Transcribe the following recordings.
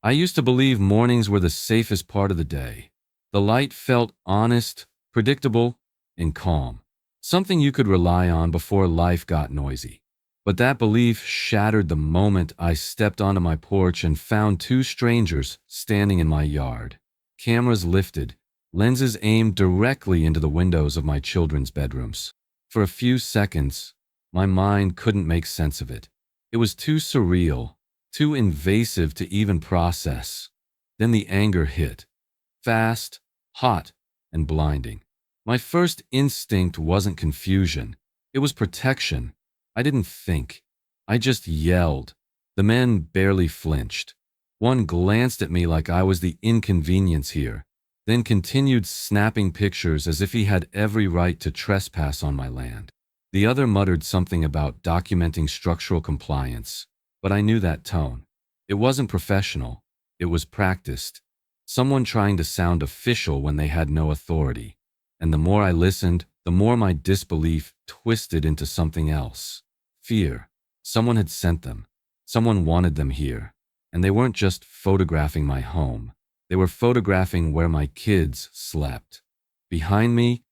I used to believe mornings were the safest part of the day. The light felt honest, predictable, and calm. Something you could rely on before life got noisy. But that belief shattered the moment I stepped onto my porch and found two strangers standing in my yard. Cameras lifted, lenses aimed directly into the windows of my children's bedrooms. For a few seconds, my mind couldn't make sense of it. It was too surreal, too invasive to even process. Then the anger hit. Fast, hot, and blinding. My first instinct wasn't confusion. It was protection. I didn't think. I just yelled. The men barely flinched. One glanced at me like I was the inconvenience here, then continued snapping pictures as if he had every right to trespass on my land. The other muttered something about documenting structural compliance, but I knew that tone. It wasn't professional. It was practiced. Someone trying to sound official when they had no authority. And the more I listened, the more my disbelief twisted into something else. Fear. Someone had sent them. Someone wanted them here. And they weren't just photographing my home. They were photographing where my kids slept. Behind me,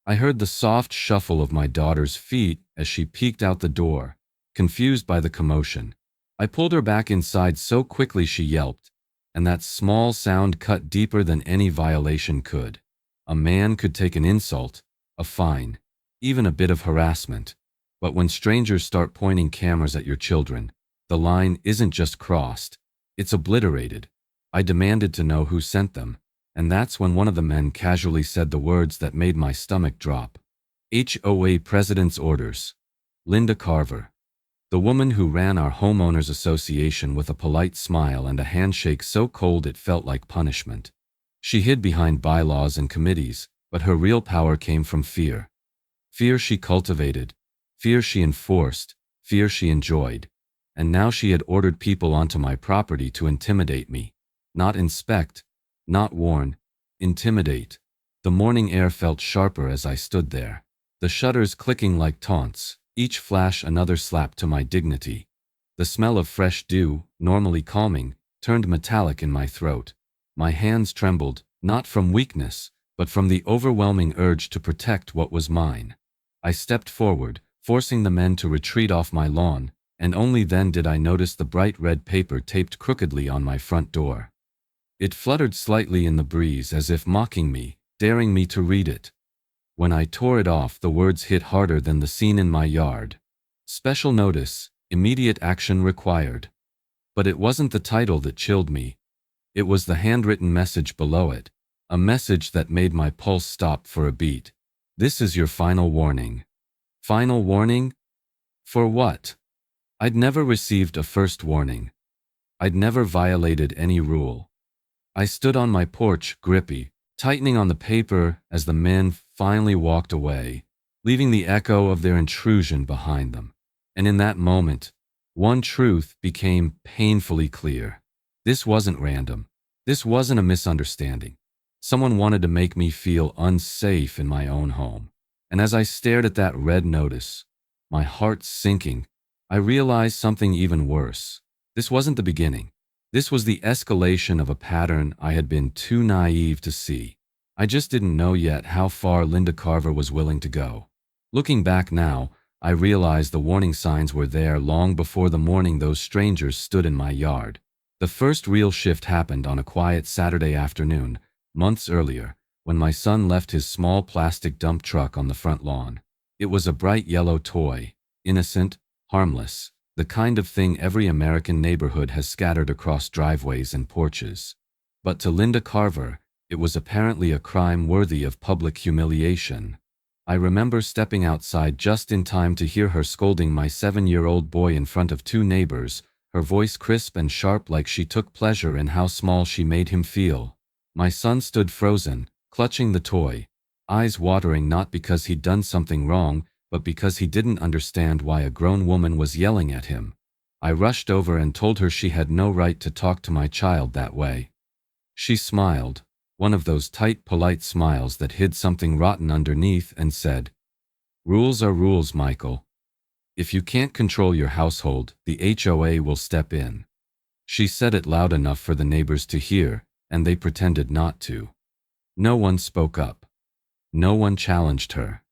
I heard the soft shuffle of my daughter's feet as she peeked out the door, confused by the commotion. I pulled her back inside so quickly she yelped, and that small sound cut deeper than any violation could. A man could take an insult, a fine, even a bit of harassment. But when strangers start pointing cameras at your children, the line isn't just crossed, it's obliterated. I demanded to know who sent them, and that's when one of the men casually said the words that made my stomach drop. HOA President's Orders. Linda Carver. The woman who ran our homeowners association with a polite smile and a handshake so cold it felt like punishment. She hid behind bylaws and committees, but her real power came from fear. Fear she cultivated, fear she enforced, fear she enjoyed. And now she had ordered people onto my property to intimidate me. Not inspect, not warn, intimidate. The morning air felt sharper as I stood there, the shutters clicking like taunts, each flash another slap to my dignity. The smell of fresh dew, normally calming, turned metallic in my throat. My hands trembled, not from weakness, but from the overwhelming urge to protect what was mine. I stepped forward, forcing the men to retreat off my lawn, and only then did I notice the bright red paper taped crookedly on my front door. It fluttered slightly in the breeze as if mocking me, daring me to read it. When I tore it off, the words hit harder than the scene in my yard. Special notice, immediate action required. But it wasn't the title that chilled me. It was the handwritten message below it, a message that made my pulse stop for a beat. This is your final warning. Final warning? For what? I'd never received a first warning. I'd never violated any rule. I stood on my porch, grippy, tightening on the paper as the men finally walked away, leaving the echo of their intrusion behind them. And in that moment, one truth became painfully clear. This wasn't random. This wasn't a misunderstanding. Someone wanted to make me feel unsafe in my own home. And as I stared at that red notice, my heart sinking, I realized something even worse. This wasn't the beginning. This was the escalation of a pattern I had been too naive to see. I just didn't know yet how far Linda Carver was willing to go. Looking back now, I realized the warning signs were there long before the morning those strangers stood in my yard. The first real shift happened on a quiet Saturday afternoon, months earlier, when my son left his small plastic dump truck on the front lawn. It was a bright yellow toy, innocent, harmless, the kind of thing every American neighborhood has scattered across driveways and porches. But to Linda Carver, it was apparently a crime worthy of public humiliation. I remember stepping outside just in time to hear her scolding my 7-year-old boy in front of 2 neighbors, her voice crisp and sharp like she took pleasure in how small she made him feel. My son stood frozen, clutching the toy, eyes watering not because he'd done something wrong, but because he didn't understand why a grown woman was yelling at him. I rushed over and told her she had no right to talk to my child that way. She smiled, one of those tight, polite smiles that hid something rotten underneath, and said, "Rules are rules, Michael. If you can't control your household, the HOA will step in." She said it loud enough for the neighbors to hear, and they pretended not to. No one spoke up. No one challenged her.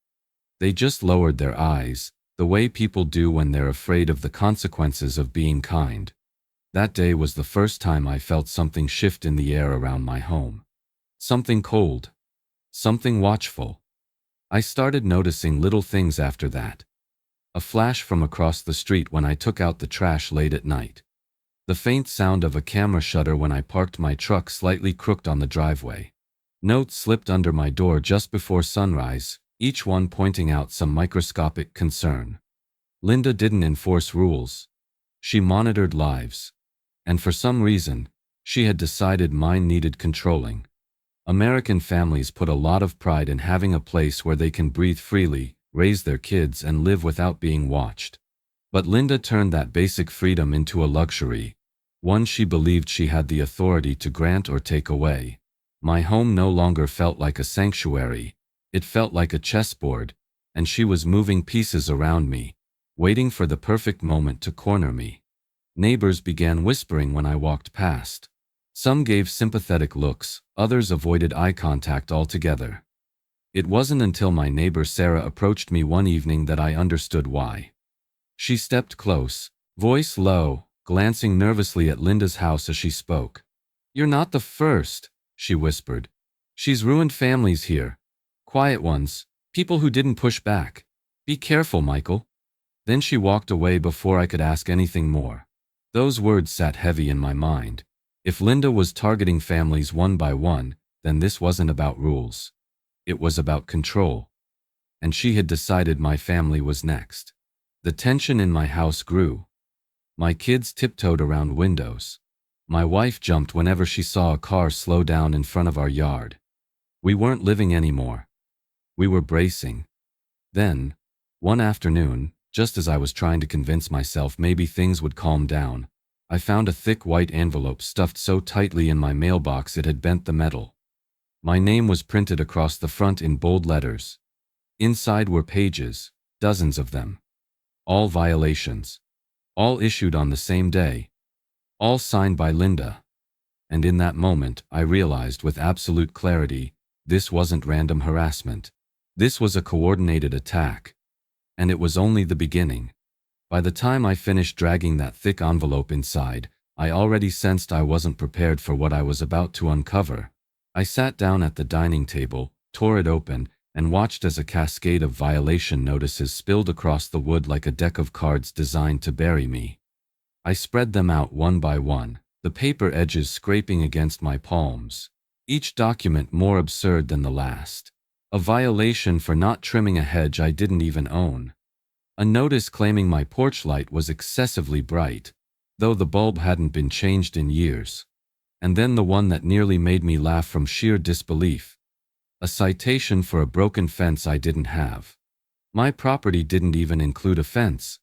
They just lowered their eyes, the way people do when they're afraid of the consequences of being kind. That day was the first time I felt something shift in the air around my home. Something cold. Something watchful. I started noticing little things after that. A flash from across the street when I took out the trash late at night. The faint sound of a camera shutter when I parked my truck slightly crooked on the driveway. Notes slipped under my door just before sunrise, each one pointing out some microscopic concern. Linda didn't enforce rules. She monitored lives. And for some reason, she had decided mine needed controlling. American families put a lot of pride in having a place where they can breathe freely, raise their kids, and live without being watched. But Linda turned that basic freedom into a luxury, one she believed she had the authority to grant or take away. My home no longer felt like a sanctuary, it felt like a chessboard, and she was moving pieces around me, waiting for the perfect moment to corner me. Neighbors began whispering when I walked past. Some gave sympathetic looks, others avoided eye contact altogether. It wasn't until my neighbor Sarah approached me one evening that I understood why. She stepped close, voice low, glancing nervously at Linda's house as she spoke. "You're not the first," she whispered. "She's ruined families here. Quiet ones, people who didn't push back. Be careful, Michael." Then she walked away before I could ask anything more. Those words sat heavy in my mind. If Linda was targeting families one by one, then this wasn't about rules. It was about control. And she had decided my family was next. The tension in my house grew. My kids tiptoed around windows. My wife jumped whenever she saw a car slow down in front of our yard. We weren't living anymore. We were bracing. Then, one afternoon, just as I was trying to convince myself maybe things would calm down, I found a thick white envelope stuffed so tightly in my mailbox it had bent the metal. My name was printed across the front in bold letters. Inside were pages, dozens of them. All violations. All issued on the same day. All signed by Linda. And in that moment, I realized with absolute clarity, this wasn't random harassment. This was a coordinated attack. And it was only the beginning. By the time I finished dragging that thick envelope inside, I already sensed I wasn't prepared for what I was about to uncover. I sat down at the dining table, tore it open, and watched as a cascade of violation notices spilled across the wood like a deck of cards designed to bury me. I spread them out one by one, the paper edges scraping against my palms, each document more absurd than the last. A violation for not trimming a hedge I didn't even own. A notice claiming my porch light was excessively bright, though the bulb hadn't been changed in years. And then the one that nearly made me laugh from sheer disbelief. A citation for a broken fence I didn't have. My property didn't even include a fence.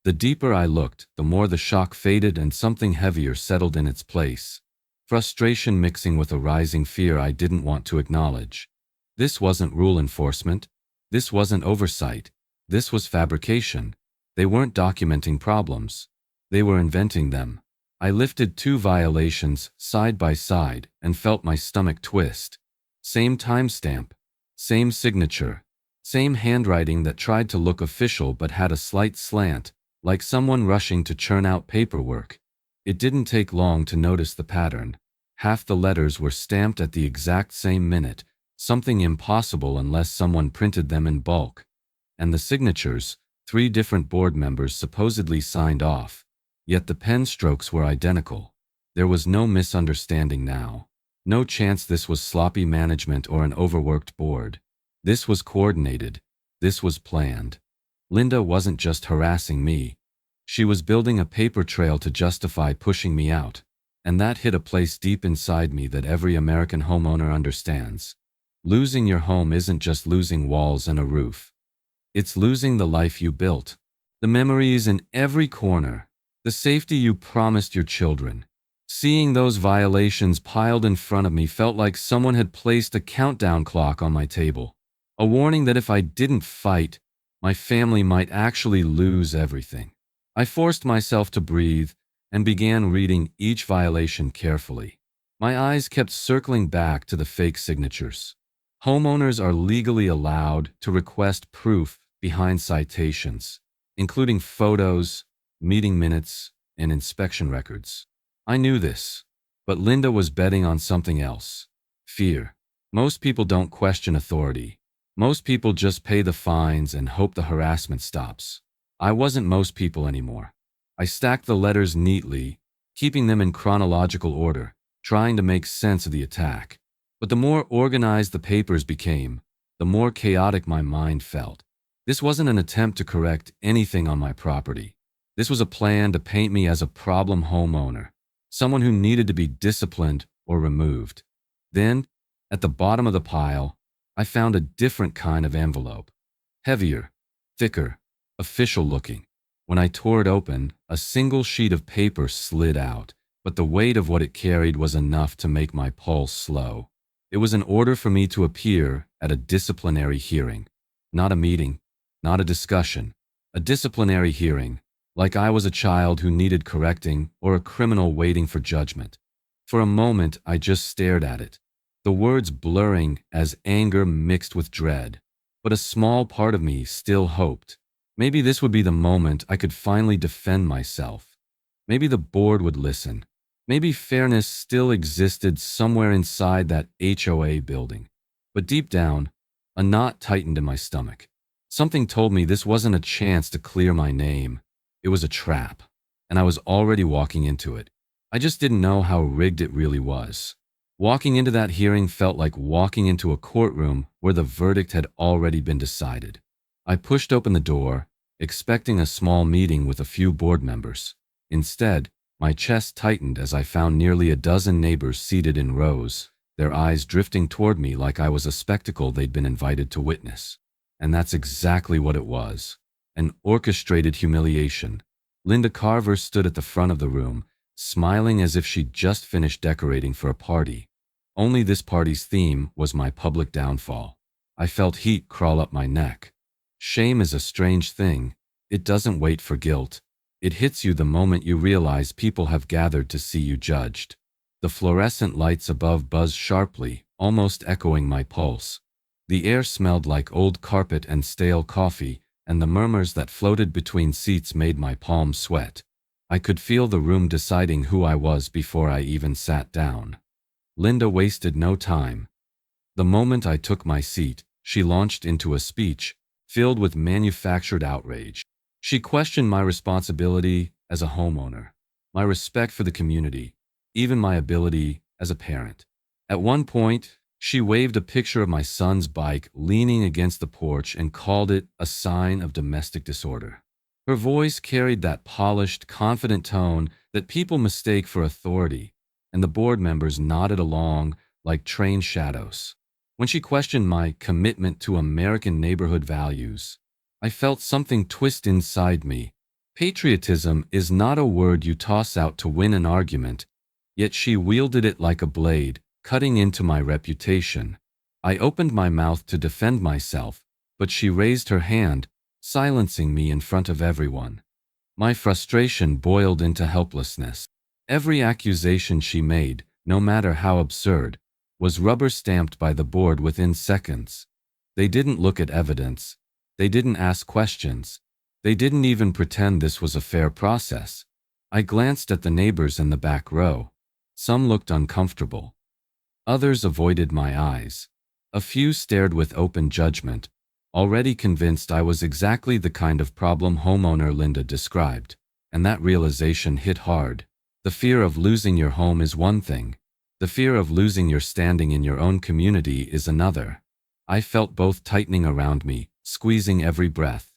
The deeper I looked, the more the shock faded and something heavier settled in its place. Frustration mixing with a rising fear I didn't want to acknowledge. This wasn't rule enforcement. This wasn't oversight. This was fabrication. They weren't documenting problems. They were inventing them. I lifted two violations side by side and felt my stomach twist. Same timestamp. Same signature. Same handwriting that tried to look official but had a slight slant, like someone rushing to churn out paperwork. It didn't take long to notice the pattern. Half the letters were stamped at the exact same minute, something impossible unless someone printed them in bulk. And the signatures, 3 different board members supposedly signed off, yet the pen strokes were identical. There was no misunderstanding now. No chance this was sloppy management or an overworked board. This was coordinated. This was planned. Linda wasn't just harassing me. She was building a paper trail to justify pushing me out. And that hit a place deep inside me that every American homeowner understands. Losing your home isn't just losing walls and a roof. It's losing the life you built. The memories in every corner. The safety you promised your children. Seeing those violations piled in front of me felt like someone had placed a countdown clock on my table. A warning that if I didn't fight, my family might actually lose everything. I forced myself to breathe, and began reading each violation carefully. My eyes kept circling back to the fake signatures. Homeowners are legally allowed to request proof behind citations, including photos, meeting minutes, and inspection records. I knew this, but Linda was betting on something else: fear. Most people don't question authority. Most people just pay the fines and hope the harassment stops. I wasn't most people anymore. I stacked the letters neatly, keeping them in chronological order, trying to make sense of the attack. But the more organized the papers became, the more chaotic my mind felt. This wasn't an attempt to correct anything on my property. This was a plan to paint me as a problem homeowner, someone who needed to be disciplined or removed. Then, at the bottom of the pile, I found a different kind of envelope. Heavier, thicker, official-looking. When I tore it open, a single sheet of paper slid out, but the weight of what it carried was enough to make my pulse slow. It was an order for me to appear at a disciplinary hearing. Not a meeting, not a discussion. A disciplinary hearing, like I was a child who needed correcting or a criminal waiting for judgment. For a moment, I just stared at it, the words blurring as anger mixed with dread. But a small part of me still hoped. Maybe this would be the moment I could finally defend myself. Maybe the board would listen. Maybe fairness still existed somewhere inside that HOA building. But deep down, a knot tightened in my stomach. Something told me this wasn't a chance to clear my name. It was a trap, and I was already walking into it. I just didn't know how rigged it really was. Walking into that hearing felt like walking into a courtroom where the verdict had already been decided. I pushed open the door, expecting a small meeting with a few board members. Instead, my chest tightened as I found nearly a dozen neighbors seated in rows, their eyes drifting toward me like I was a spectacle they'd been invited to witness. And that's exactly what it was. An orchestrated humiliation. Linda Carver stood at the front of the room, smiling as if she'd just finished decorating for a party. Only this party's theme was my public downfall. I felt heat crawl up my neck. Shame is a strange thing. It doesn't wait for guilt. It hits you the moment you realize people have gathered to see you judged. The fluorescent lights above buzzed sharply, almost echoing my pulse. The air smelled like old carpet and stale coffee, and the murmurs that floated between seats made my palms sweat. I could feel the room deciding who I was before I even sat down. Linda wasted no time. The moment I took my seat, she launched into a speech filled with manufactured outrage. She questioned my responsibility as a homeowner, my respect for the community, even my ability as a parent. At one point, she waved a picture of my son's bike leaning against the porch and called it a sign of domestic disorder. Her voice carried that polished, confident tone that people mistake for authority, and the board members nodded along like trained shadows. When she questioned my commitment to American neighborhood values, I felt something twist inside me. Patriotism is not a word you toss out to win an argument, yet she wielded it like a blade, cutting into my reputation. I opened my mouth to defend myself, but she raised her hand, silencing me in front of everyone. My frustration boiled into helplessness. Every accusation she made, no matter how absurd, was rubber-stamped by the board within seconds. They didn't look at evidence. They didn't ask questions. They didn't even pretend this was a fair process. I glanced at the neighbors in the back row. Some looked uncomfortable. Others avoided my eyes. A few stared with open judgment, already convinced I was exactly the kind of problem homeowner Linda described. And that realization hit hard. The fear of losing your home is one thing. The fear of losing your standing in your own community is another. I felt both tightening around me, squeezing every breath.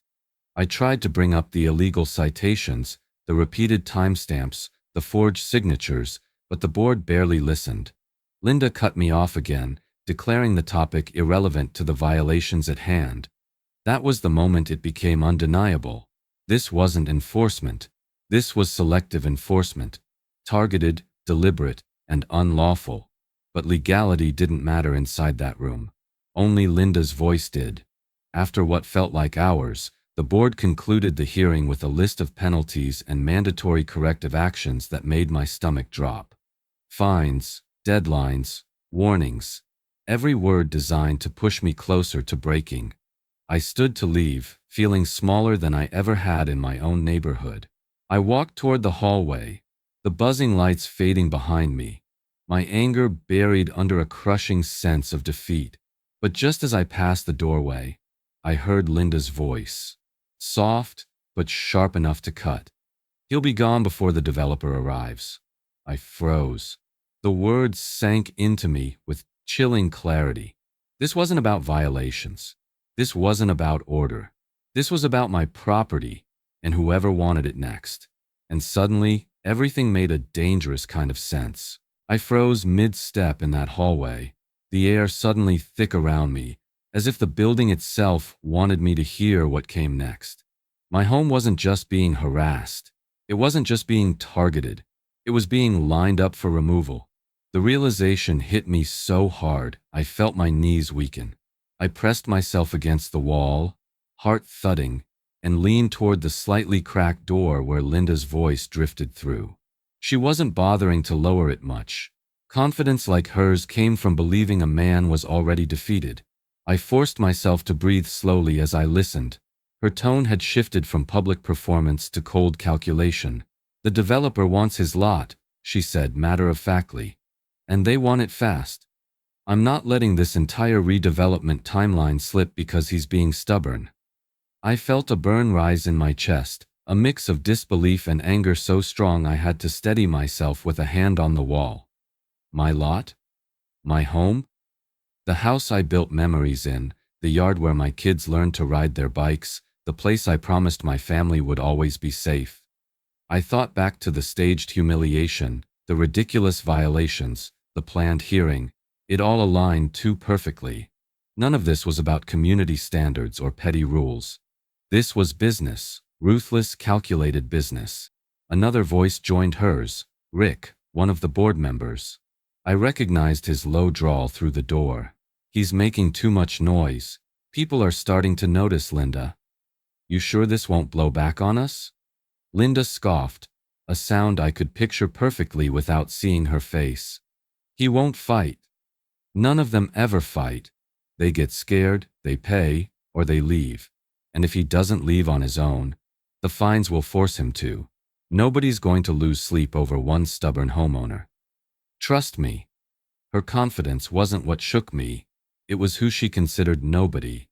I tried to bring up the illegal citations, the repeated timestamps, the forged signatures, but the board barely listened. Linda cut me off again, declaring the topic irrelevant to the violations at hand. That was the moment it became undeniable. This wasn't enforcement. This was selective enforcement. Targeted, deliberate, and unlawful. But legality didn't matter inside that room. Only Linda's voice did. After what felt like hours, The board concluded the hearing with a list of penalties and mandatory corrective actions that made my stomach drop. Fines, deadlines, warnings, every word designed to push me closer to breaking. I stood to leave, feeling smaller than I ever had in my own neighborhood. I walked toward the hallway, the buzzing lights fading behind me, my anger buried under a crushing sense of defeat. But just as I passed the doorway, I heard Linda's voice, soft but sharp enough to cut. "He'll be gone before the developer arrives." I froze. The words sank into me with chilling clarity. This wasn't about violations. This wasn't about order. This was about my property and whoever wanted it next. And suddenly, everything made a dangerous kind of sense. I froze mid-step in that hallway, the air suddenly thick around me, as if the building itself wanted me to hear what came next. My home wasn't just being harassed. It wasn't just being targeted. It was being lined up for removal. The realization hit me so hard, I felt my knees weaken. I pressed myself against the wall, heart thudding, and leaned toward the slightly cracked door where Linda's voice drifted through. She wasn't bothering to lower it much. Confidence like hers came from believing a man was already defeated. I forced myself to breathe slowly as I listened. Her tone had shifted from public performance to cold calculation. "The developer wants his lot," she said matter-of-factly. "And they want it fast. I'm not letting this entire redevelopment timeline slip because he's being stubborn." I felt a burn rise in my chest, a mix of disbelief and anger so strong I had to steady myself with a hand on the wall. My lot? My home? The house I built memories in, the yard where my kids learned to ride their bikes, the place I promised my family would always be safe. I thought back to the staged humiliation, the ridiculous violations, the planned hearing. It all aligned too perfectly. None of this was about community standards or petty rules. This was business, ruthless, calculated business. Another voice joined hers, Rick, one of the board members. I recognized his low drawl through the door. "He's making too much noise. People are starting to notice, Linda. You sure this won't blow back on us?" Linda scoffed, a sound I could picture perfectly without seeing her face. "He won't fight. None of them ever fight. They get scared, they pay, or they leave. And if he doesn't leave on his own, the fines will force him to. Nobody's going to lose sleep over one stubborn homeowner. Trust me." Her confidence wasn't what shook me. It was who she considered nobody.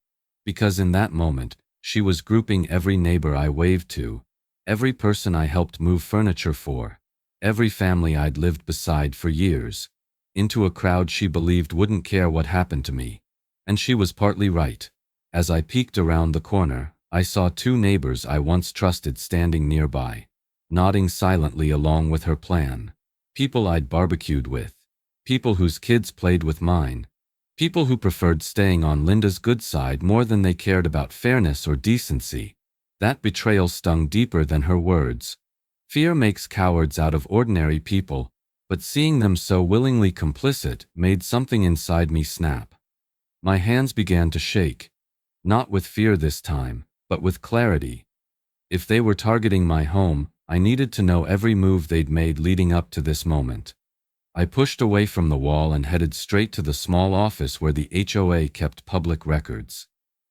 Because in that moment, she was grouping every neighbor I waved to, every person I helped move furniture for, every family I'd lived beside for years, into a crowd she believed wouldn't care what happened to me. And she was partly right. As I peeked around the corner, I saw two neighbors I once trusted standing nearby, nodding silently along with her plan. People I'd barbecued with, people whose kids played with mine, people who preferred staying on Linda's good side more than they cared about fairness or decency. That betrayal stung deeper than her words. Fear makes cowards out of ordinary people, but seeing them so willingly complicit made something inside me snap. My hands began to shake, not with fear this time, but with clarity. If they were targeting my home, I needed to know every move they'd made leading up to this moment. I pushed away from the wall and headed straight to the small office where the HOA kept public records.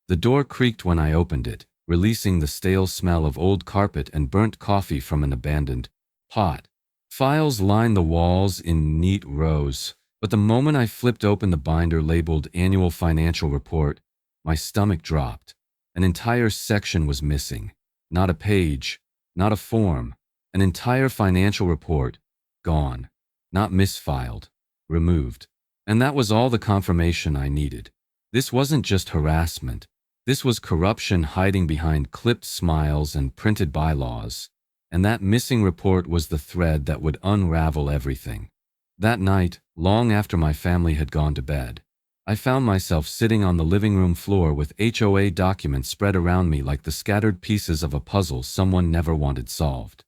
The door creaked when I opened it, releasing the stale smell of old carpet and burnt coffee from an abandoned pot. Files lined the walls in neat rows, but the moment I flipped open the binder labeled Annual Financial Report, my stomach dropped. An entire section was missing. Not a page, not a form. An entire financial report, gone. Not misfiled, removed. And that was all the confirmation I needed. This wasn't just harassment. This was corruption hiding behind clipped smiles and printed bylaws. And that missing report was the thread that would unravel everything. That night, long after my family had gone to bed, I found myself sitting on the living room floor with HOA documents spread around me like the scattered pieces of a puzzle someone never wanted solved.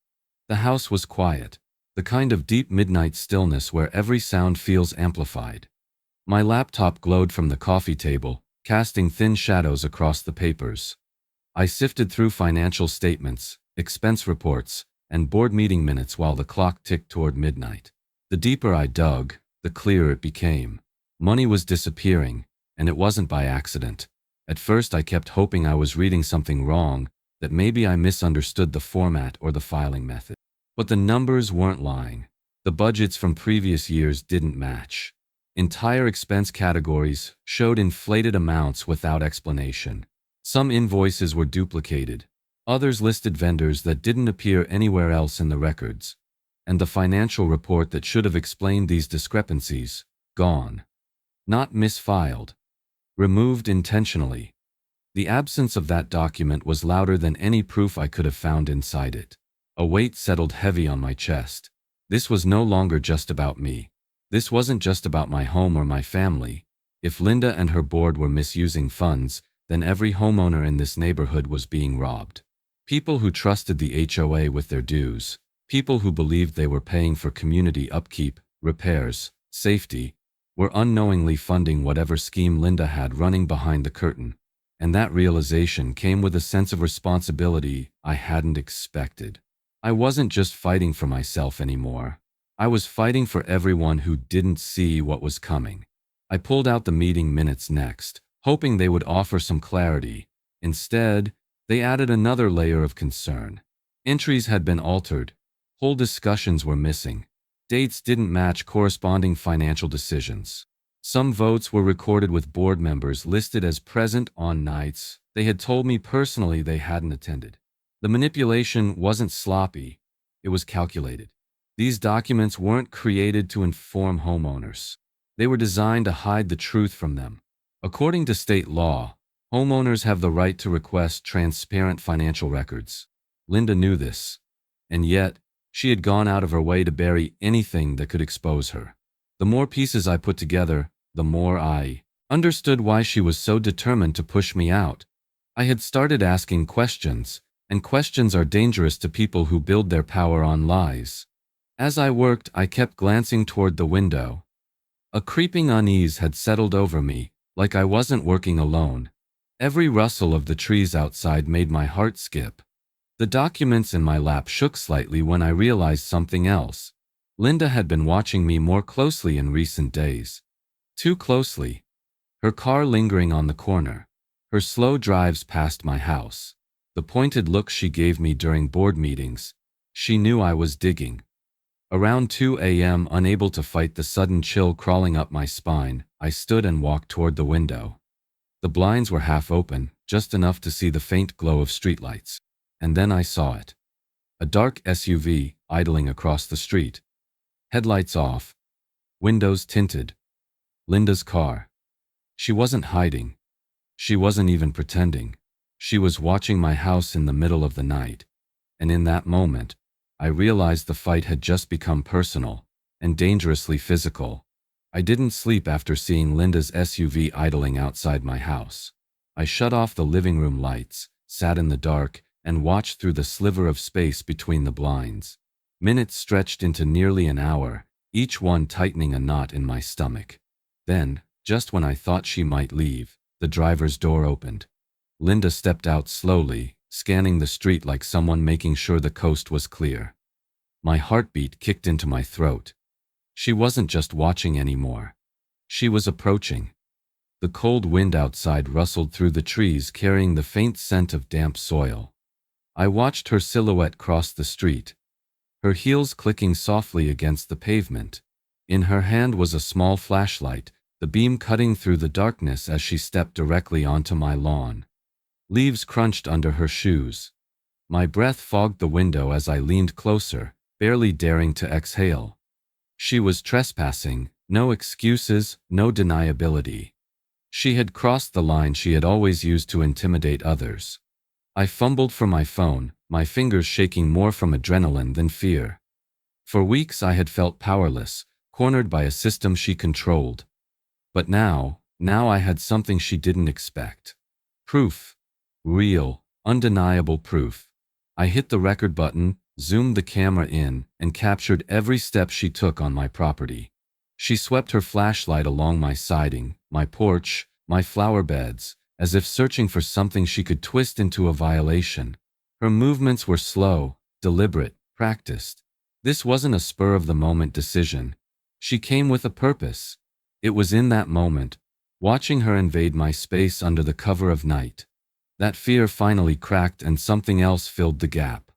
The house was quiet, the kind of deep midnight stillness where every sound feels amplified. My laptop glowed from the coffee table, casting thin shadows across the papers. I sifted through financial statements, expense reports, and board meeting minutes while the clock ticked toward midnight. The deeper I dug, the clearer it became. Money was disappearing, and it wasn't by accident. At first I kept hoping I was reading something wrong, that maybe I misunderstood the format or the filing method. But the numbers weren't lying. The budgets from previous years didn't match. Entire expense categories showed inflated amounts without explanation. Some invoices were duplicated. Others listed vendors that didn't appear anywhere else in the records. And the financial report that should have explained these discrepancies, gone. Not misfiled. Removed intentionally. The absence of that document was louder than any proof I could have found inside it. A weight settled heavy on my chest. This was no longer just about me. This wasn't just about my home or my family. If Linda and her board were misusing funds, then every homeowner in this neighborhood was being robbed. People who trusted the HOA with their dues. People who believed they were paying for community upkeep, repairs, safety, were unknowingly funding whatever scheme Linda had running behind the curtain. And that realization came with a sense of responsibility I hadn't expected. I wasn't just fighting for myself anymore. I was fighting for everyone who didn't see what was coming. I pulled out the meeting minutes next, hoping they would offer some clarity. Instead, they added another layer of concern. Entries had been altered. Whole discussions were missing. Dates didn't match corresponding financial decisions. Some votes were recorded with board members listed as present on nights they had told me personally they hadn't attended. The manipulation wasn't sloppy, it was calculated. These documents weren't created to inform homeowners. They were designed to hide the truth from them. According to state law, homeowners have the right to request transparent financial records. Linda knew this, and yet she had gone out of her way to bury anything that could expose her. The more pieces I put together, the more I understood why she was so determined to push me out. I had started asking questions, and questions are dangerous to people who build their power on lies. As I worked, I kept glancing toward the window. A creeping unease had settled over me, like I wasn't working alone. Every rustle of the trees outside made my heart skip. The documents in my lap shook slightly when I realized something else. Linda had been watching me more closely in recent days. Too closely. Her car lingering on the corner. Her slow drives past my house. The pointed look she gave me during board meetings. She knew I was digging. Around 2 a.m., unable to fight the sudden chill crawling up my spine, I stood and walked toward the window. The blinds were half open, just enough to see the faint glow of streetlights. And then I saw it. A dark SUV idling across the street. Headlights off. Windows tinted. Linda's car. She wasn't hiding. She wasn't even pretending. She was watching my house in the middle of the night. And in that moment, I realized the fight had just become personal and dangerously physical. I didn't sleep after seeing Linda's SUV idling outside my house. I shut off the living room lights, sat in the dark, and watched through the sliver of space between the blinds. Minutes stretched into nearly an hour, each one tightening a knot in my stomach. Then, just when I thought she might leave, the driver's door opened. Linda stepped out slowly, scanning the street like someone making sure the coast was clear. My heartbeat kicked into my throat. She wasn't just watching anymore. She was approaching. The cold wind outside rustled through the trees, carrying the faint scent of damp soil. I watched her silhouette cross the street, her heels clicking softly against the pavement. In her hand was a small flashlight, the beam cutting through the darkness as she stepped directly onto my lawn. Leaves crunched under her shoes. My breath fogged the window as I leaned closer, barely daring to exhale. She was trespassing, no excuses, no deniability. She had crossed the line she had always used to intimidate others. I fumbled for my phone, my fingers shaking more from adrenaline than fear. For weeks I had felt powerless, cornered by a system she controlled. But now I had something she didn't expect. Proof. Real, undeniable proof. I hit the record button, zoomed the camera in, and captured every step she took on my property. She swept her flashlight along my siding, my porch, my flower beds, as if searching for something she could twist into a violation. Her movements were slow, deliberate, practiced. This wasn't a spur-of-the-moment decision. She came with a purpose. It was in that moment, watching her invade my space under the cover of night. That fear finally cracked and something else filled the gap.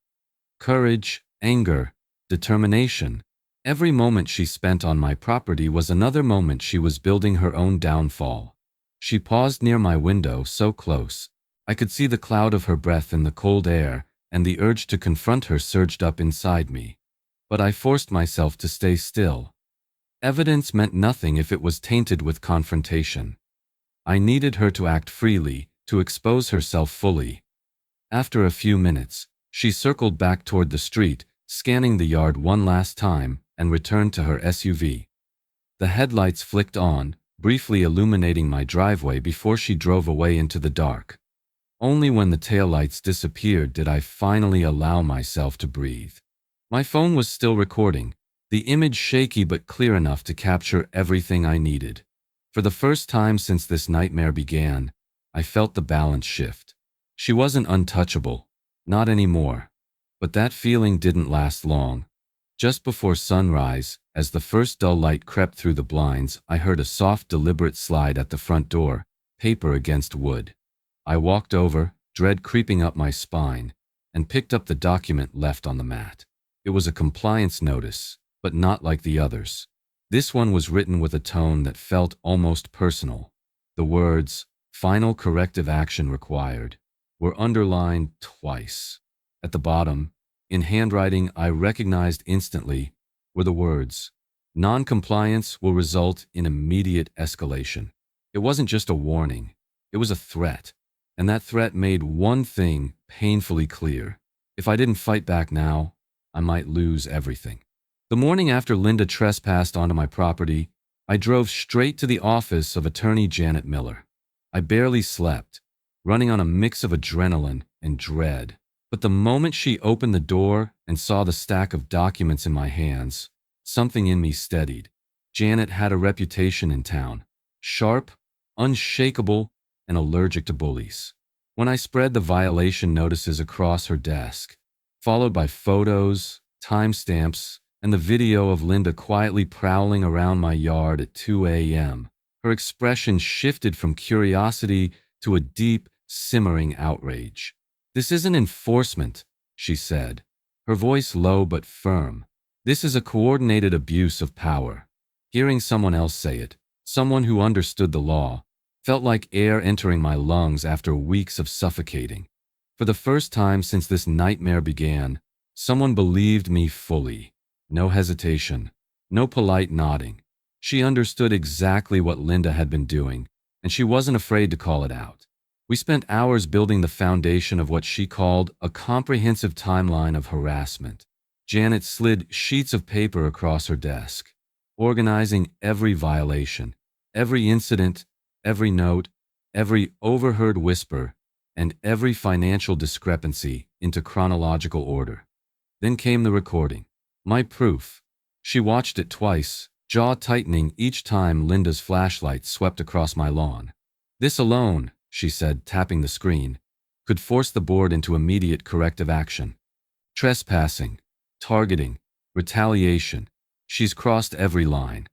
Courage, anger, determination. Every moment she spent on my property was another moment she was building her own downfall. She paused near my window, so close. I could see the cloud of her breath in the cold air, and the urge to confront her surged up inside me. But I forced myself to stay still. Evidence meant nothing if it was tainted with confrontation. I needed her to act freely, to expose herself fully. After a few minutes, she circled back toward the street, scanning the yard one last time, and returned to her SUV. The headlights flicked on, briefly illuminating my driveway before she drove away into the dark. Only when the taillights disappeared did I finally allow myself to breathe. My phone was still recording, the image shaky but clear enough to capture everything I needed. For the first time since this nightmare began, I felt the balance shift. She wasn't untouchable, not anymore. But that feeling didn't last long. Just before sunrise, as the first dull light crept through the blinds, I heard a soft, deliberate slide at the front door, paper against wood. I walked over, dread creeping up my spine, and picked up the document left on the mat. It was a compliance notice, but not like the others. This one was written with a tone that felt almost personal. The words, "Final corrective action required," were underlined twice. At the bottom, in handwriting I recognized instantly, were the words, "Non-compliance will result in immediate escalation." It wasn't just a warning, it was a threat, and that threat made one thing painfully clear. If I didn't fight back now, I might lose everything. The morning after Linda trespassed onto my property, I drove straight to the office of attorney Janet Miller. I barely slept, running on a mix of adrenaline and dread. But the moment she opened the door and saw the stack of documents in my hands, something in me steadied. Janet had a reputation in town: sharp, unshakable, and allergic to bullies. When I spread the violation notices across her desk, followed by photos, timestamps, and the video of Linda quietly prowling around my yard at 2 a.m., her expression shifted from curiosity to a deep, simmering outrage. "This isn't enforcement," she said, her voice low but firm. "This is a coordinated abuse of power." Hearing someone else say it, someone who understood the law, felt like air entering my lungs after weeks of suffocating. For the first time since this nightmare began, someone believed me fully. No hesitation, no polite nodding. She understood exactly what Linda had been doing, and she wasn't afraid to call it out. We spent hours building the foundation of what she called a comprehensive timeline of harassment. Janet slid sheets of paper across her desk, organizing every violation, every incident, every note, every overheard whisper, and every financial discrepancy into chronological order. Then came the recording. My proof. She watched it twice, jaw tightening each time Linda's flashlight swept across my lawn. "This alone," she said, tapping the screen, "could force the board into immediate corrective action. Trespassing, targeting, retaliation. She's crossed every line."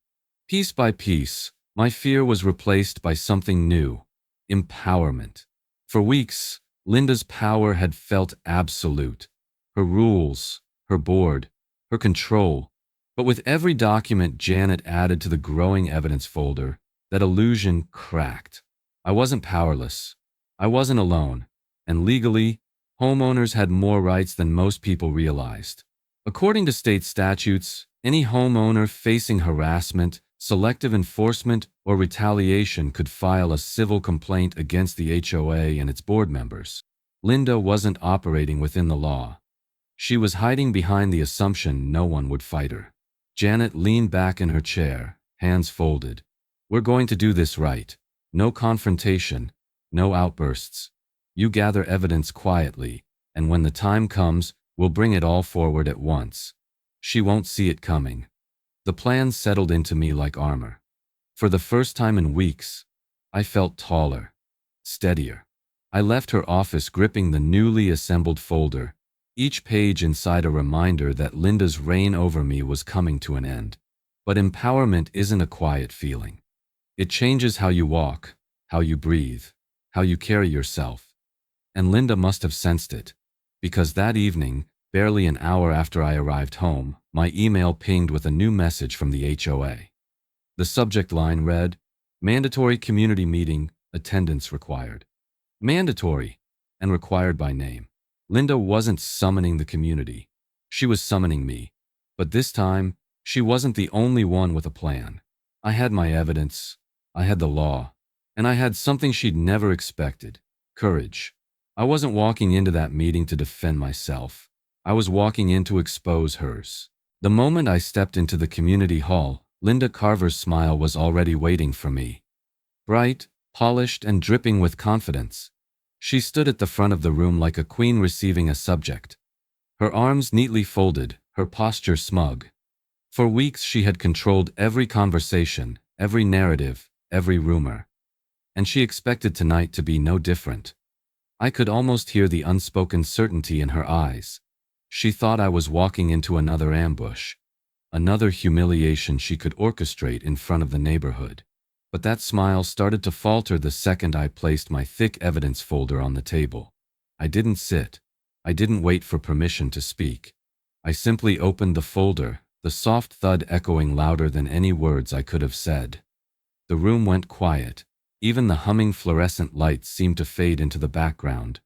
Piece by piece, my fear was replaced by something new: empowerment. For weeks, Linda's power had felt absolute. Her rules, her board, her control. But with every document Janet added to the growing evidence folder, that illusion cracked. I wasn't powerless. I wasn't alone. And legally, homeowners had more rights than most people realized. According to state statutes, any homeowner facing harassment, selective enforcement, or retaliation could file a civil complaint against the HOA and its board members. Linda wasn't operating within the law. She was hiding behind the assumption no one would fight her. Janet leaned back in her chair, hands folded. "We're going to do this right. No confrontation, no outbursts. You gather evidence quietly, and when the time comes, we'll bring it all forward at once. She won't see it coming." The plan settled into me like armor. For the first time in weeks, I felt taller. steadier. I left her office gripping the newly assembled folder, each page inside a reminder that Linda's reign over me was coming to an end. But empowerment isn't a quiet feeling. It changes how you walk, how you breathe, how you carry yourself. And Linda must have sensed it, because that evening, barely an hour after I arrived home, my email pinged with a new message from the HOA. The subject line read, "Mandatory community meeting, attendance required." Mandatory, and required by name. Linda wasn't summoning the community. She was summoning me. But this time, she wasn't the only one with a plan. I had my evidence, I had the law, and I had something she'd never expected: courage. I wasn't walking into that meeting to defend myself. I was walking in to expose hers. The moment I stepped into the community hall, Linda Carver's smile was already waiting for me. Bright, polished, and dripping with confidence. She stood at the front of the room like a queen receiving a subject. Her arms neatly folded, her posture smug. For weeks she had controlled every conversation, every narrative, every rumor. And she expected tonight to be no different. I could almost hear the unspoken certainty in her eyes. She thought I was walking into another ambush, another humiliation she could orchestrate in front of the neighborhood. But that smile started to falter the second I placed my thick evidence folder on the table. I didn't sit. I didn't wait for permission to speak. I simply opened the folder, the soft thud echoing louder than any words I could have said. The room went quiet. Even the humming fluorescent lights seemed to fade into the background.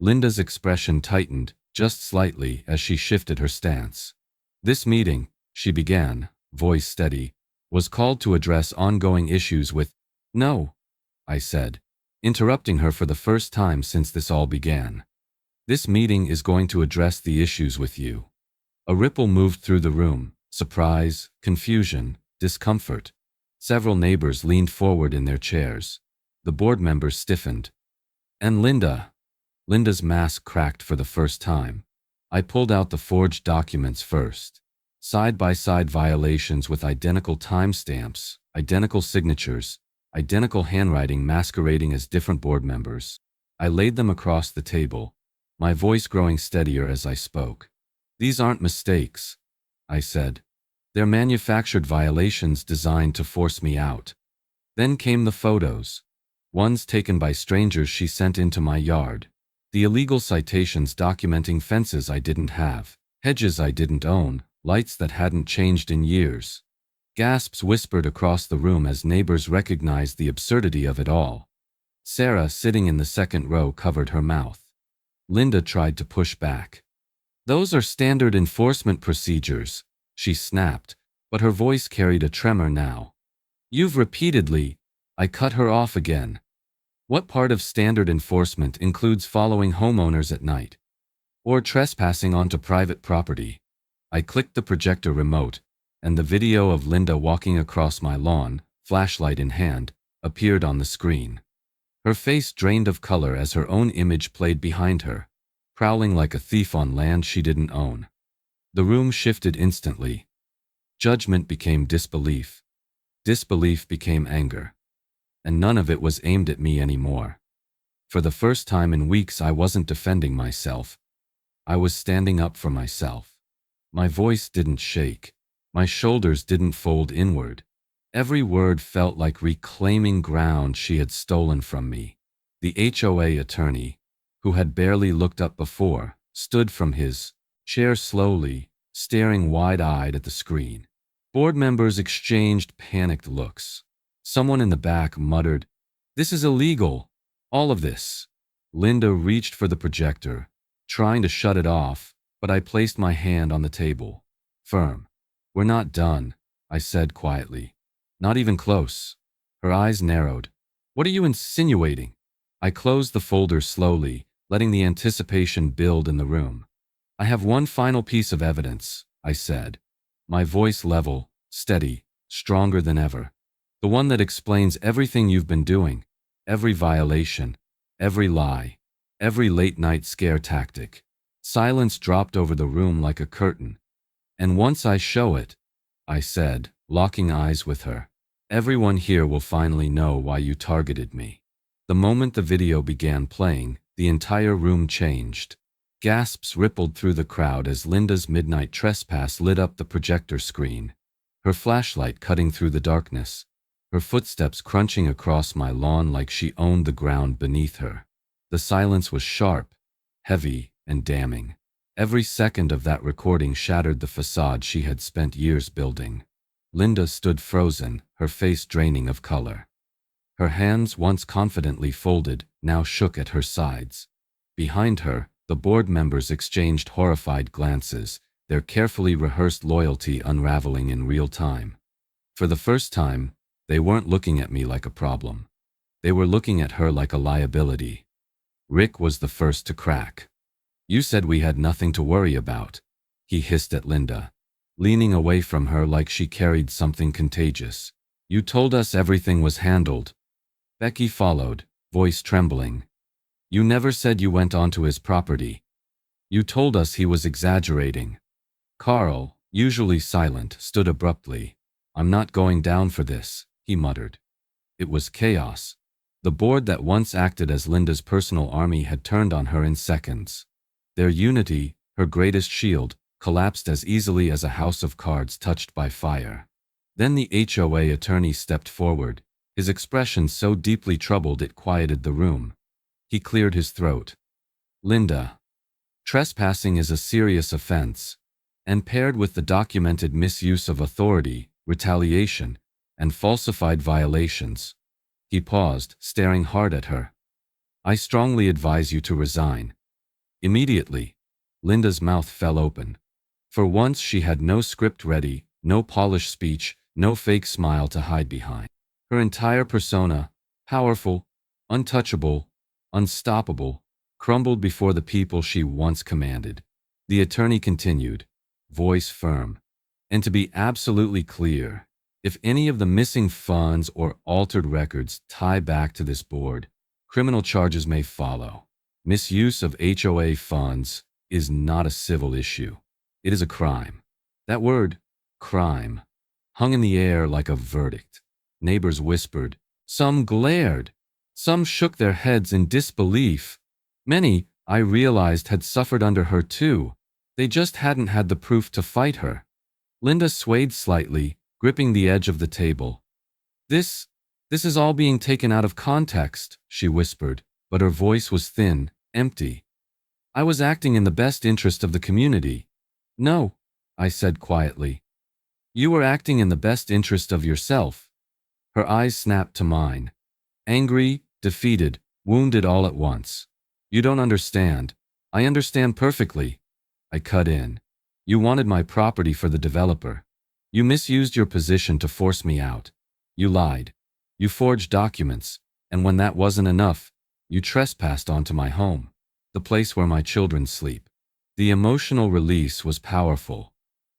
Linda's expression tightened, just slightly, as she shifted her stance. "This meeting," she began, voice steady, "was called to address ongoing issues with—" "No," I said, interrupting her for the first time since this all began. "This meeting is going to address the issues with you." A ripple moved through the room: surprise, confusion, discomfort. Several neighbors leaned forward in their chairs. The board members stiffened. And Linda's mask cracked for the first time. I pulled out the forged documents first. Side-by-side violations with identical timestamps, identical signatures, identical handwriting masquerading as different board members. I laid them across the table, my voice growing steadier as I spoke. "These aren't mistakes," I said. "They're manufactured violations designed to force me out." Then came the photos. Ones taken by strangers she sent into my yard. The illegal citations documenting fences I didn't have, hedges I didn't own, lights that hadn't changed in years. Gasps whispered across the room as neighbors recognized the absurdity of it all. Sarah, sitting in the second row, covered her mouth. Linda tried to push back. "Those are standard enforcement procedures," she snapped, but her voice carried a tremor now. "You've repeatedly—" I cut her off again. "What part of standard enforcement includes following homeowners at night? Or trespassing onto private property?" I clicked the projector remote, and the video of Linda walking across my lawn, flashlight in hand, appeared on the screen. Her face drained of color as her own image played behind her, prowling like a thief on land she didn't own. The room shifted instantly. Judgment became disbelief. Disbelief became anger. And none of it was aimed at me anymore. For the first time in weeks, I wasn't defending myself. I was standing up for myself. My voice didn't shake. My shoulders didn't fold inward. Every word felt like reclaiming ground she had stolen from me. The HOA attorney, who had barely looked up before, stood from his chair slowly, staring wide-eyed at the screen. Board members exchanged panicked looks. Someone in the back muttered, "This is illegal. All of this." Linda reached for the projector, trying to shut it off, but I placed my hand on the table. Firm. "We're not done," I said quietly. "Not even close." Her eyes narrowed. "What are you insinuating?" I closed the folder slowly, letting the anticipation build in the room. "I have one final piece of evidence," I said, my voice level, steady, stronger than ever. "The one that explains everything you've been doing, every violation, every lie, every late-night scare tactic." Silence dropped over the room like a curtain. "And once I show it," I said, locking eyes with her, "everyone here will finally know why you targeted me." The moment the video began playing, the entire room changed. Gasps rippled through the crowd as Linda's midnight trespass lit up the projector screen, her flashlight cutting through the darkness, her footsteps crunching across my lawn like she owned the ground beneath her. The silence was sharp, heavy, and damning. Every second of that recording shattered the facade she had spent years building. Linda stood frozen, her face draining of color. Her hands, once confidently folded, now shook at her sides. Behind her, the board members exchanged horrified glances, their carefully rehearsed loyalty unraveling in real time. For the first time, they weren't looking at me like a problem. They were looking at her like a liability. Rick was the first to crack. "You said we had nothing to worry about," he hissed at Linda, leaning away from her like she carried something contagious. "You told us everything was handled." Becky followed, voice trembling. "You never said you went onto his property. You told us he was exaggerating." Carl, usually silent, stood abruptly. "I'm not going down for this," he muttered. It was chaos. The board that once acted as Linda's personal army had turned on her in seconds. Their unity, her greatest shield, collapsed as easily as a house of cards touched by fire. Then the HOA attorney stepped forward, his expression so deeply troubled it quieted the room. He cleared his throat. "Linda, trespassing is a serious offense, and paired with the documented misuse of authority, retaliation, and falsified violations." He paused, staring hard at her. "I strongly advise you to resign." Immediately, Linda's mouth fell open. For once she had no script ready, no polished speech, no fake smile to hide behind. Her entire persona, powerful, untouchable, unstoppable, crumbled before the people she once commanded. The attorney continued, voice firm. "And to be absolutely clear, if any of the missing funds or altered records tie back to this board, criminal charges may follow. Misuse of HOA funds is not a civil issue. It is a crime." That word, crime, hung in the air like a verdict. Neighbors whispered. Some glared. Some shook their heads in disbelief. Many, I realized, had suffered under her too. They just hadn't had the proof to fight her. Linda swayed slightly, gripping the edge of the table. This is all being taken out of context," she whispered, but her voice was thin, empty. "I was acting in the best interest of the community." "No," I said quietly. "You were acting in the best interest of yourself." Her eyes snapped to mine. Angry, defeated, wounded all at once. "You don't understand." "I understand perfectly." I cut in. "You wanted my property for the developer. You misused your position to force me out. You lied. You forged documents, and when that wasn't enough, you trespassed onto my home, the place where my children sleep." The emotional release was powerful.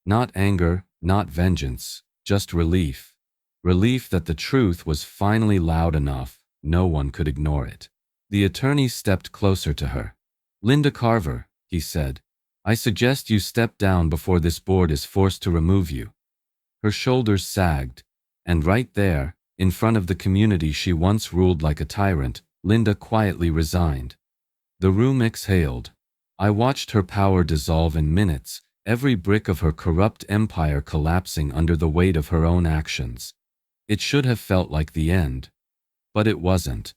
Not anger, not vengeance, just relief. Relief that the truth was finally loud enough, no one could ignore it. The attorney stepped closer to her. "Linda Carver," he said, "I suggest you step down before this board is forced to remove you." Her shoulders sagged, and right there, in front of the community she once ruled like a tyrant, Linda quietly resigned. The room exhaled. I watched her power dissolve in minutes, every brick of her corrupt empire collapsing under the weight of her own actions. It should have felt like the end, but it wasn't.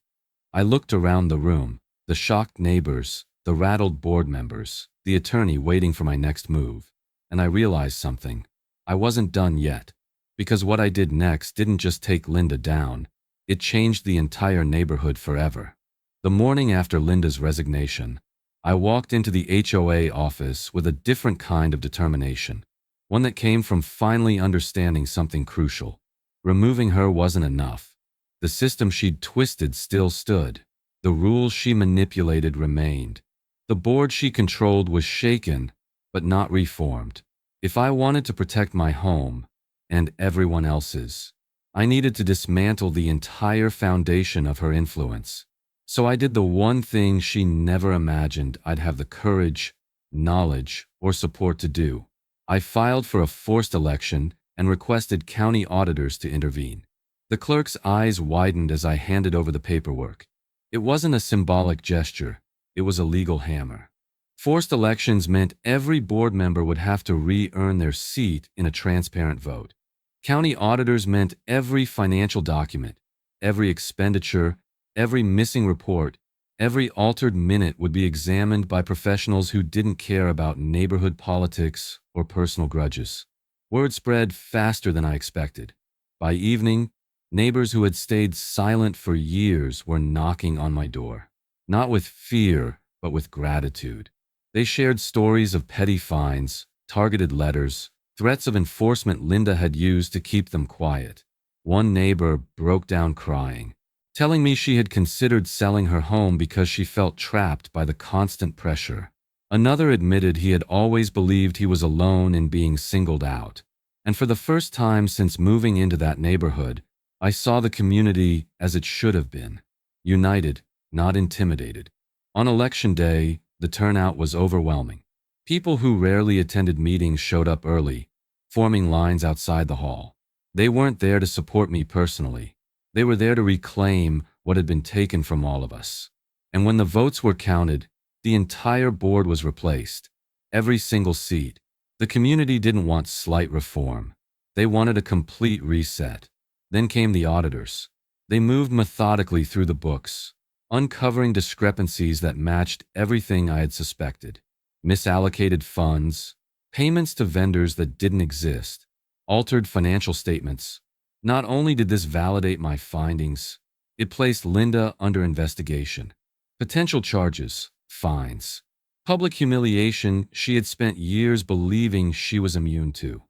I looked around the room, the shocked neighbors, the rattled board members, the attorney waiting for my next move, and I realized something. I wasn't done yet, because what I did next didn't just take Linda down, it changed the entire neighborhood forever. The morning after Linda's resignation, I walked into the HOA office with a different kind of determination, one that came from finally understanding something crucial. Removing her wasn't enough. The system she'd twisted still stood. The rules she manipulated remained. The board she controlled was shaken, but not reformed. If I wanted to protect my home, and everyone else's, I needed to dismantle the entire foundation of her influence. So I did the one thing she never imagined I'd have the courage, knowledge, or support to do. I filed for a forced election and requested county auditors to intervene. The clerk's eyes widened as I handed over the paperwork. It wasn't a symbolic gesture, it was a legal hammer. Forced elections meant every board member would have to re-earn their seat in a transparent vote. County auditors meant every financial document, every expenditure, every missing report, every altered minute would be examined by professionals who didn't care about neighborhood politics or personal grudges. Word spread faster than I expected. By evening, neighbors who had stayed silent for years were knocking on my door. Not with fear, but with gratitude. They shared stories of petty fines, targeted letters, threats of enforcement Linda had used to keep them quiet. One neighbor broke down crying, telling me she had considered selling her home because she felt trapped by the constant pressure. Another admitted he had always believed he was alone in being singled out. And for the first time since moving into that neighborhood, I saw the community as it should have been. United, not intimidated. On election day, the turnout was overwhelming. People who rarely attended meetings showed up early, forming lines outside the hall. They weren't there to support me personally. They were there to reclaim what had been taken from all of us. And when the votes were counted, the entire board was replaced. Every single seat. The community didn't want slight reform. They wanted a complete reset. Then came the auditors. They moved methodically through the books, uncovering discrepancies that matched everything I had suspected. Misallocated funds, payments to vendors that didn't exist, altered financial statements. Not only did this validate my findings, it placed Linda under investigation. Potential charges, fines, public humiliation she had spent years believing she was immune to.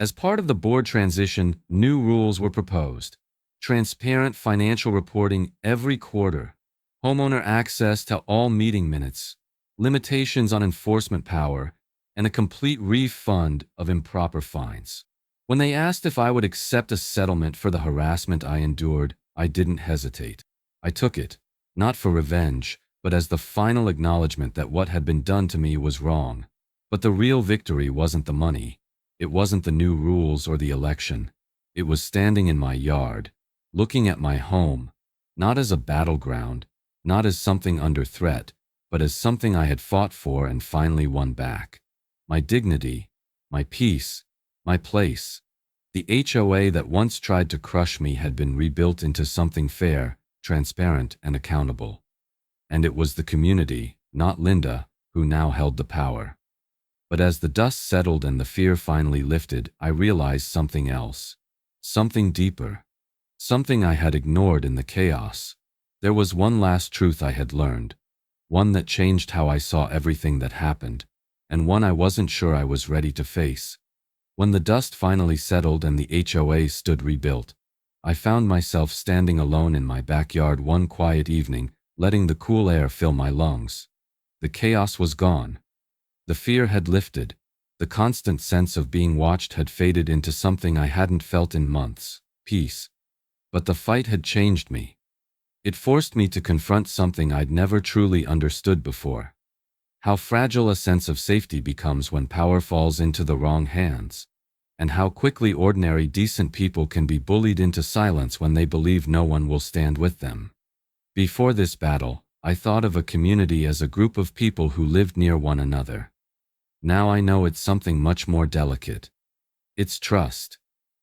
As part of the board transition, new rules were proposed. Transparent financial reporting every quarter, homeowner access to all meeting minutes, limitations on enforcement power, and a complete refund of improper fines. When they asked if I would accept a settlement for the harassment I endured, I didn't hesitate. I took it, not for revenge, but as the final acknowledgement that what had been done to me was wrong. But the real victory wasn't the money. It wasn't the new rules or the election. It was standing in my yard, looking at my home, not as a battleground, not as something under threat, but as something I had fought for and finally won back. My dignity, my peace, my place. The HOA that once tried to crush me had been rebuilt into something fair, transparent, and accountable. And it was the community, not Linda, who now held the power. But as the dust settled and the fear finally lifted, I realized something else. Something deeper. Something I had ignored in the chaos. There was one last truth I had learned. One that changed how I saw everything that happened, and one I wasn't sure I was ready to face. When the dust finally settled and the HOA stood rebuilt, I found myself standing alone in my backyard one quiet evening, letting the cool air fill my lungs. The chaos was gone. The fear had lifted. The constant sense of being watched had faded into something I hadn't felt in months, peace. But the fight had changed me. It forced me to confront something I'd never truly understood before. How fragile a sense of safety becomes when power falls into the wrong hands, and how quickly ordinary, decent people can be bullied into silence when they believe no one will stand with them. Before this battle, I thought of a community as a group of people who lived near one another. Now I know it's something much more delicate. It's trust.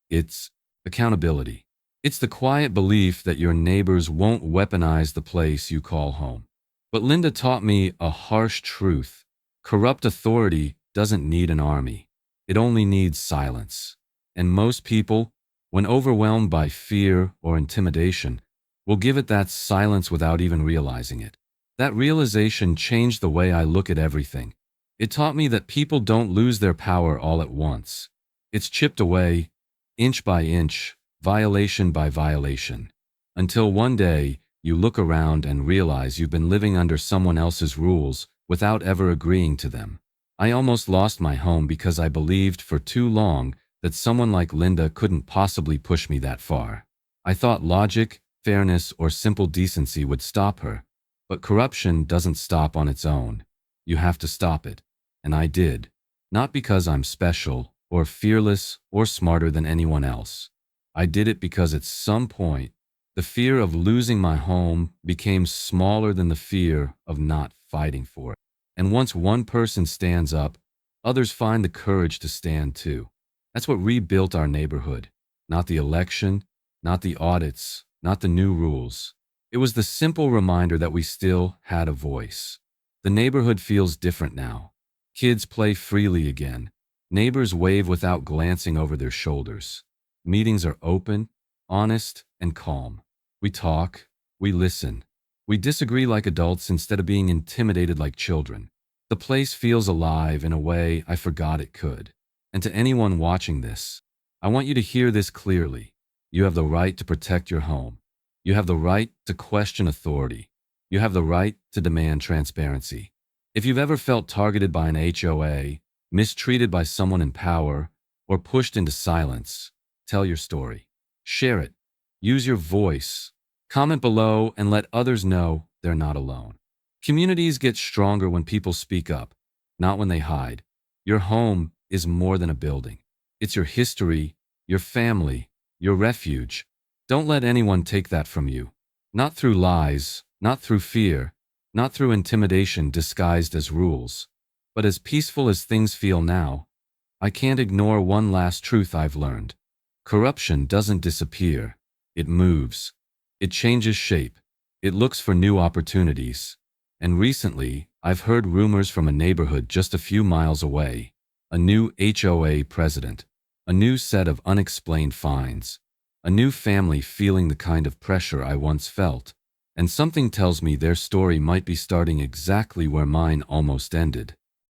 It's accountability. It's the quiet belief that your neighbors won't weaponize the place you call home. But Linda taught me a harsh truth. Corrupt authority doesn't need an army. It only needs silence. And most people, when overwhelmed by fear or intimidation, will give it that silence without even realizing it. That realization changed the way I look at everything. It taught me that people don't lose their power all at once. It's chipped away, inch by inch, violation by violation, until one day you look around and realize you've been living under someone else's rules without ever agreeing to them. I almost lost my home because I believed for too long that someone like Linda couldn't possibly push me that far. I thought logic, fairness, or simple decency would stop her, but corruption doesn't stop on its own. You have to stop it, and I did. Not because I'm special, or fearless, or smarter than anyone else. I did it because at some point, The fear of losing my home became smaller than the fear of not fighting for it. And once one person stands up, others find the courage to stand too. That's what rebuilt our neighborhood. Not the election, not the audits, not the new rules. It was the simple reminder that we still had a voice. The neighborhood feels different now. Kids play freely again. Neighbors wave without glancing over their shoulders. Meetings are open, honest, and calm. We talk, we listen. We disagree like adults instead of being intimidated like children. The place feels alive in a way I forgot it could. And to anyone watching this, I want you to hear this clearly. You have the right to protect your home. You have the right to question authority. You have the right to demand transparency. If you've ever felt targeted by an HOA, mistreated by someone in power, or pushed into silence, tell your story. Share it. Use your voice. Comment below and let others know they're not alone. Communities get stronger when people speak up, not when they hide. Your home is more than a building. It's your history, your family, your refuge. Don't let anyone take that from you. Not through lies, not through fear, not through intimidation disguised as rules. But as peaceful as things feel now, I can't ignore one last truth I've learned. Corruption doesn't disappear. It moves. It changes shape. It looks for new opportunities. And recently, I've heard rumors from a neighborhood just a few miles away. A new HOA president. A new set of unexplained fines. A new family feeling the kind of pressure I once felt. And something tells me their story might be starting exactly where mine almost ended.